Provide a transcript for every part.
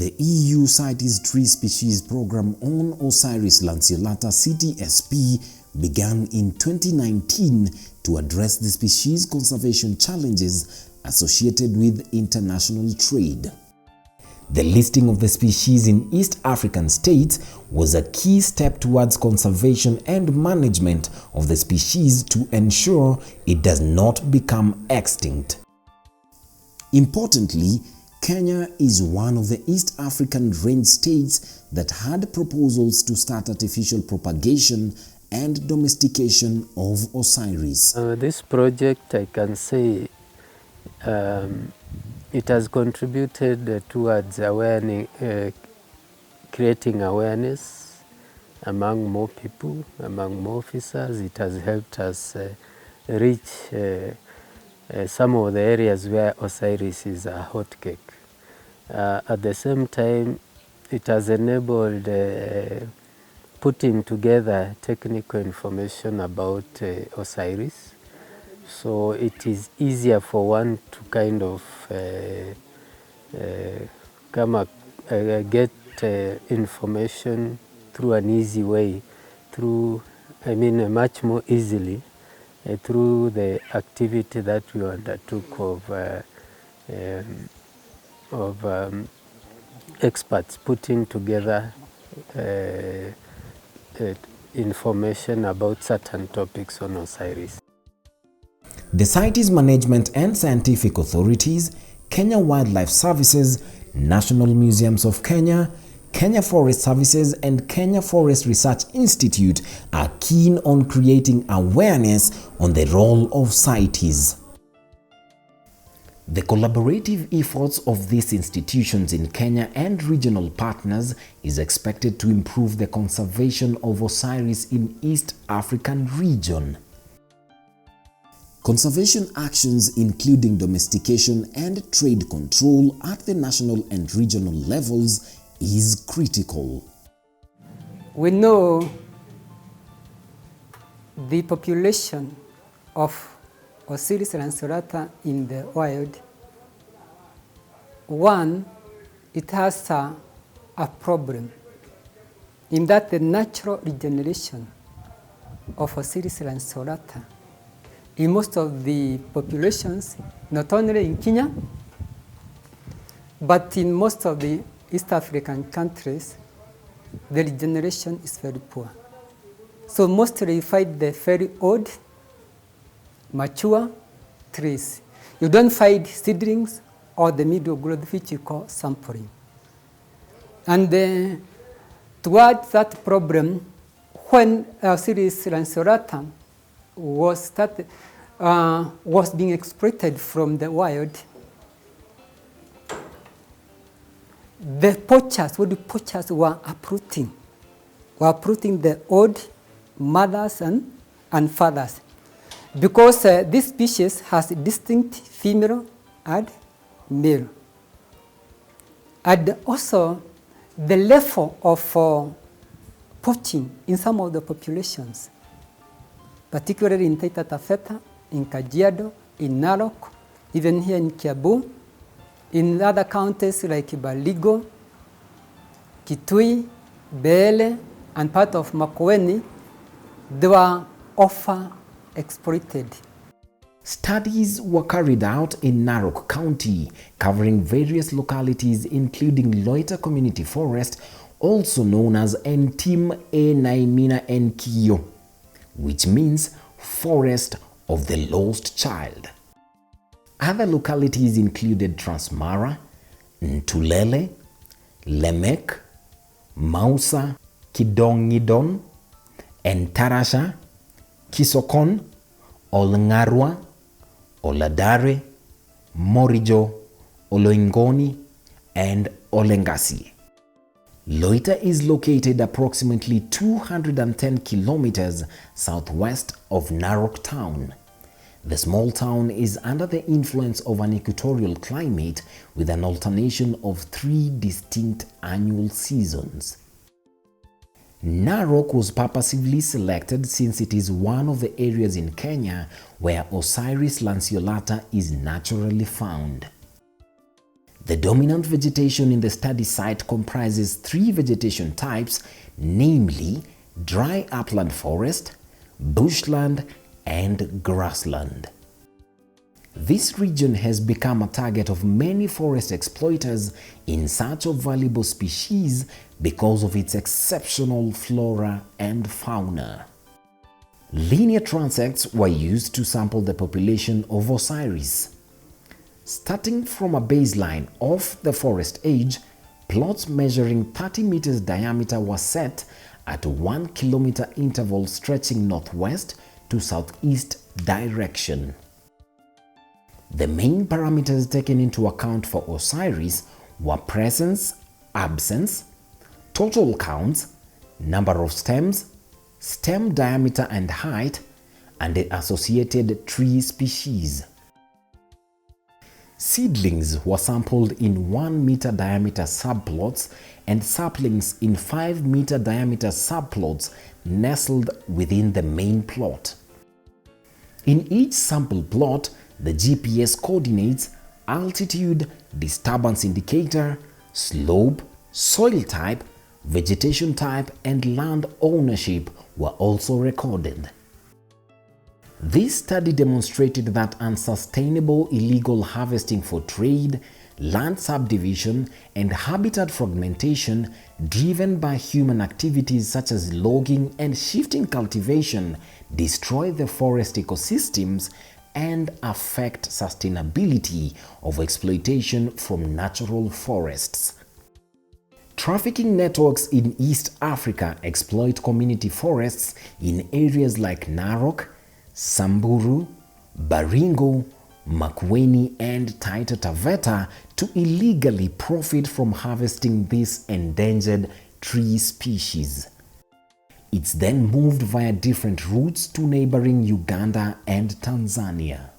The EU CITES Tree Species Program on Osyris Lanceolata CTSP began in 2019 to address the species conservation challenges associated with international trade. The listing of the species in East African states was a key step towards conservation and management of the species to ensure it does not become extinct. Importantly, Kenya is one of the East African range states that had proposals to start artificial propagation and domestication of Osyris. This project, I can say, it has contributed towards creating awareness among more people, among more officers. It has helped us reach some of the areas where Osyris is a hot cake. At the same time, it has enabled putting together technical information about Osyris. So it is easier for one to kind of get information through an easy way, much more easily through the activity that we undertook of experts putting together information about certain topics on Osyris. The CITES management and scientific authorities, Kenya Wildlife Services, National Museums of Kenya, Kenya Forest Services and Kenya Forest Research Institute are keen on creating awareness on the role of CITES. The collaborative efforts of these institutions in Kenya and regional partners is expected to improve the conservation of Osyris in East African region. Conservation actions including domestication and trade control at the national and regional levels is critical. We know the population of Osyris lanceolata in the wild. One, it has a problem in that the natural regeneration of Osyris lanceolata in most of the populations, not only in Kenya, but in most of the East African countries, the regeneration is very poor. So mostly you find the very old, mature trees. You don't find seedlings or the middle growth, which you call sampling. And towards that problem, when Osyris lanceolata was being exploited from the wild, the poachers were uprooting the old mothers and fathers, because this species has distinct female and male. And also the level of poaching in some of the populations, particularly in Taita Taveta, in Kajiado, in Narok, even here in Kiambu, in other counties like Baligo, Kitui, Beele, and part of Makueni, they were often exploited. Studies were carried out in Narok County, covering various localities including Loita Community Forest, also known as Entim e Naimina Enkio, which means Forest of the Lost Child. Other localities included Transmara, Ntulele, Lemek, Mausa, Kidongidon, Entarasha, Kisokon, Olngarwa, Oladare, Morijo, Oloingoni, and Olengasi. Loita is located approximately 210 kilometers southwest of Narok town. The small town is under the influence of an equatorial climate with an alternation of 3 distinct annual seasons. Narok was purposely selected since it is one of the areas in Kenya where Osyris lanceolata is naturally found. The dominant vegetation in the study site comprises 3 vegetation types, namely dry upland forest, bushland, and grassland. This region has become a target of many forest exploiters in search of valuable species because of its exceptional flora and fauna. Linear transects were used to sample the population of Osyris. Starting from a baseline of the forest edge, plots measuring 30 meters diameter were set at 1 kilometer interval stretching northwest to southeast direction. The main parameters taken into account for Osyris were presence, absence, total counts, number of stems, stem diameter and height, and the associated tree species. Seedlings were sampled in 1 meter diameter subplots and saplings in 5 meter diameter subplots nestled within the main plot. In each sample plot, the GPS coordinates, altitude, disturbance indicator, slope, soil type, vegetation type, and land ownership were also recorded. This study demonstrated that unsustainable illegal harvesting for trade, land subdivision, and habitat fragmentation driven by human activities such as logging and shifting cultivation destroy the forest ecosystems and affect sustainability of exploitation from natural forests. Trafficking networks in East Africa exploit community forests in areas like Narok, Samburu, Baringo, Makueni, and Taita Taveta to illegally profit from harvesting this endangered tree species. It's then moved via different routes to neighboring Uganda and Tanzania.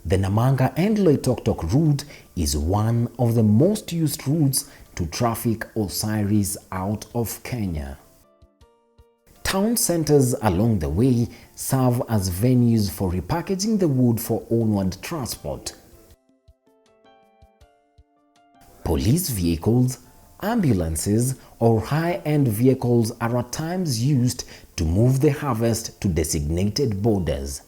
The Namanga and Loitoktok route is one of the most used routes to traffic Osyris out of Kenya. Town centers along the way serve as venues for repackaging the wood for onward transport. Police vehicles, ambulances, or high-end vehicles are at times used to move the harvest to designated borders.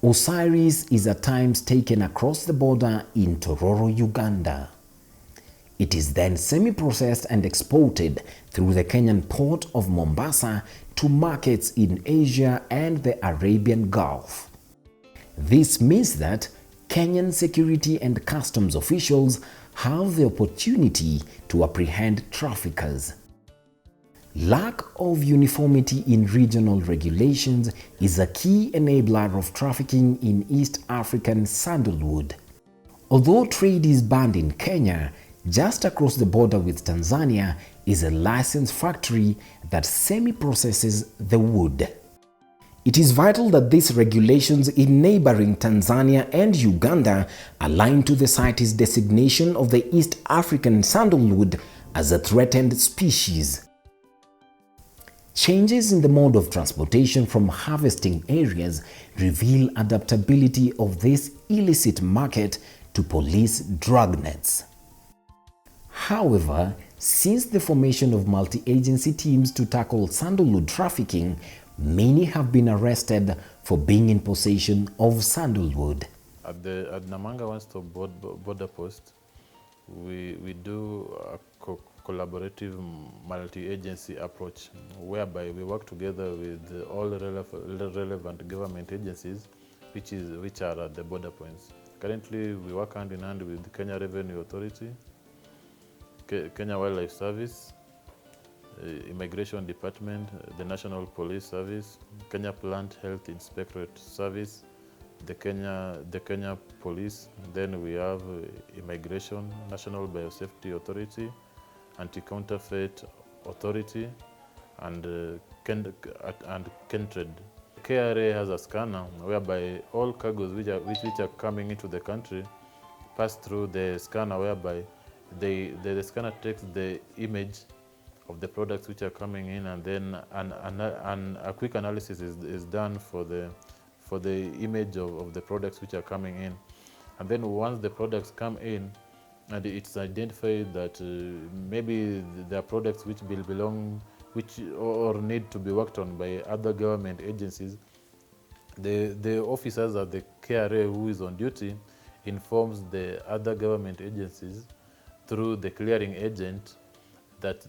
Osyris is at times taken across the border in Tororo, Uganda. It is then semi-processed and exported through the Kenyan port of Mombasa to markets in Asia and the Arabian Gulf. This means that Kenyan security and customs officials have the opportunity to apprehend traffickers. Lack of uniformity in regional regulations is a key enabler of trafficking in East African sandalwood. Although trade is banned in Kenya, just across the border with Tanzania is a licensed factory that semi-processes the wood. It is vital that these regulations in neighboring Tanzania and Uganda align to the CITES designation of the East African sandalwood as a threatened species. Changes in the mode of transportation from harvesting areas reveal adaptability of this illicit market to police drug nets. However, since the formation of multi-agency teams to tackle sandalwood trafficking, many have been arrested for being in possession of sandalwood. At Namanga One-Stop Border Post, we do a collaborative multi-agency approach whereby we work together with all relevant government agencies which are at the border points. Currently, we work hand in hand with the Kenya Revenue Authority, Kenya Wildlife Service, Immigration Department, the National Police Service, Kenya Plant Health Inspectorate Service, the Kenya Police. Then we have Immigration, National Biosafety Authority, Anti-Counterfeit Authority, and Kentrade. KRA has a scanner whereby all cargoes which are coming into the country pass through the scanner, whereby the scanner takes the image of the products which are coming in, and then a quick analysis is done for the image of the products which are coming in. And then once the products come in, and it's identified that maybe there are products which belong, which or need to be worked on by other government agencies, the officers at the KRA who is on duty informs the other government agencies through the clearing agent that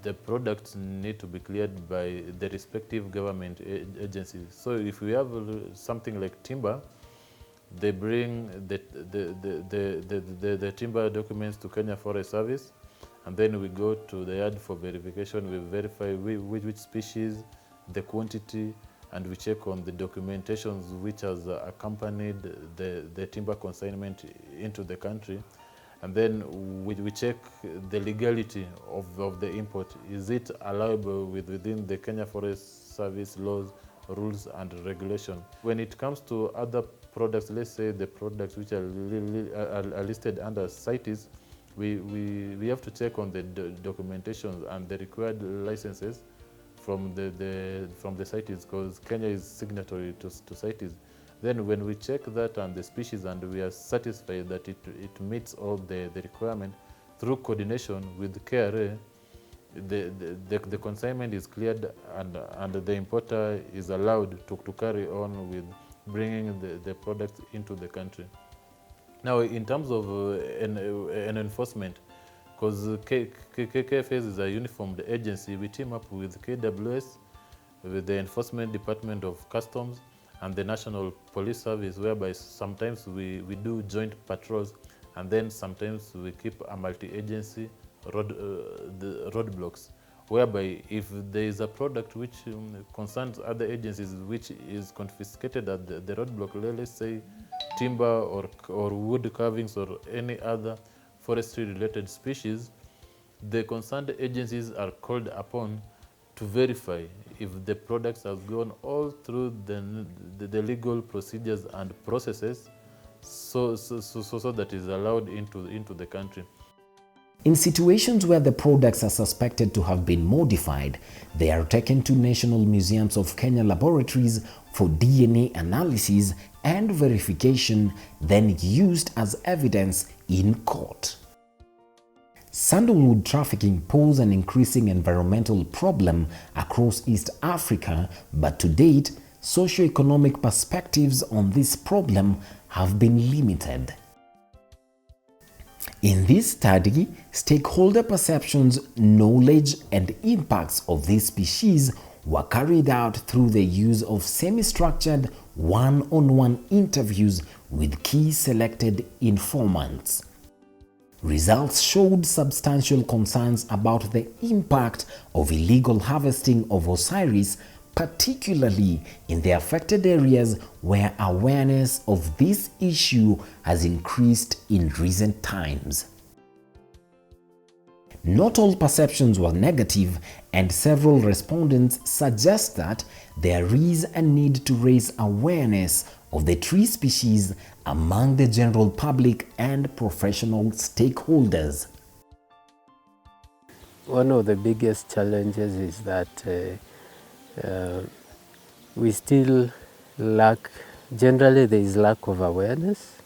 the products need to be cleared by the respective government agencies. So if we have something like timber, they bring the timber documents to Kenya Forest Service, and then we go to the yard for verification. We verify which species, the quantity, and we check on the documentations which has accompanied the timber consignment into the country. And then we check the legality of the import. Is it allowable within the Kenya Forest Service laws, rules, and regulation? When it comes to other products, let's say the products which are listed under CITES, we have to check on the documentation and the required licenses from the CITES, because Kenya is signatory to CITES. Then when we check that and the species and we are satisfied that it meets all the requirement, through coordination with KRA, the consignment is cleared and the importer is allowed to carry on with bringing the product into the country. Now, in terms of an enforcement, because KFS is a uniformed agency, we team up with KWS, with the Enforcement Department of Customs, and the National Police Service, whereby sometimes we do joint patrols, and then sometimes we keep a multi-agency roadblocks, whereby if there is a product which concerns other agencies which is confiscated at the roadblock, let's say timber or wood carvings or any other forestry related species, the concerned agencies are called upon to verify if the products have gone all through the legal procedures and processes so that is allowed into the country. In situations where the products are suspected to have been modified, they are taken to National Museums of Kenya laboratories for DNA analysis and verification, then used as evidence in court. Sandalwood trafficking poses an increasing environmental problem across East Africa, but to date, socio-economic perspectives on this problem have been limited. In this study, stakeholder perceptions, knowledge, and impacts of this species were carried out through the use of semi-structured one-on-one interviews with key selected informants. Results showed substantial concerns about the impact of illegal harvesting of Osyris, particularly in the affected areas where awareness of this issue has increased in recent times. Not all perceptions were negative, and several respondents suggest that there is a need to raise awareness of the tree species among the general public and professional stakeholders. One of the biggest challenges is that we still lack, generally there is lack of awareness,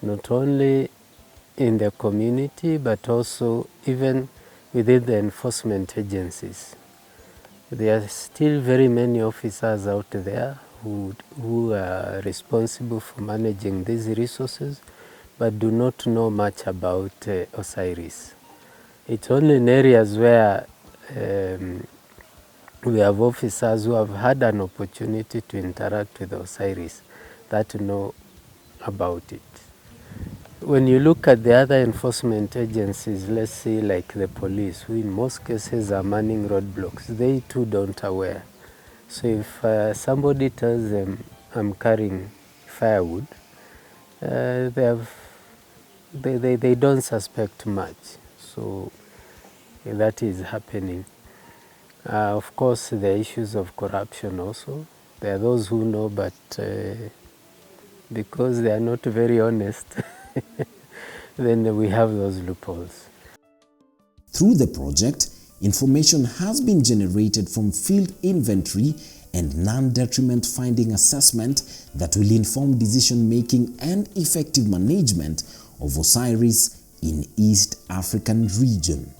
not only in the community but also even within the enforcement agencies. There are still very many officers out there who are responsible for managing these resources but do not know much about Osyris. It's only in areas where we have officers who have had an opportunity to interact with Osyris that know about it. When you look at the other enforcement agencies, let's say like the police, who in most cases are manning roadblocks, they too don't aware. So if somebody tells them, I'm carrying firewood, they don't suspect much. So that is happening. Of course, there are issues of corruption also. There are those who know, but because they are not very honest, then we have those loopholes. Through the project, information has been generated from field inventory and non-detriment finding assessment that will inform decision-making and effective management of Osyris in East African region.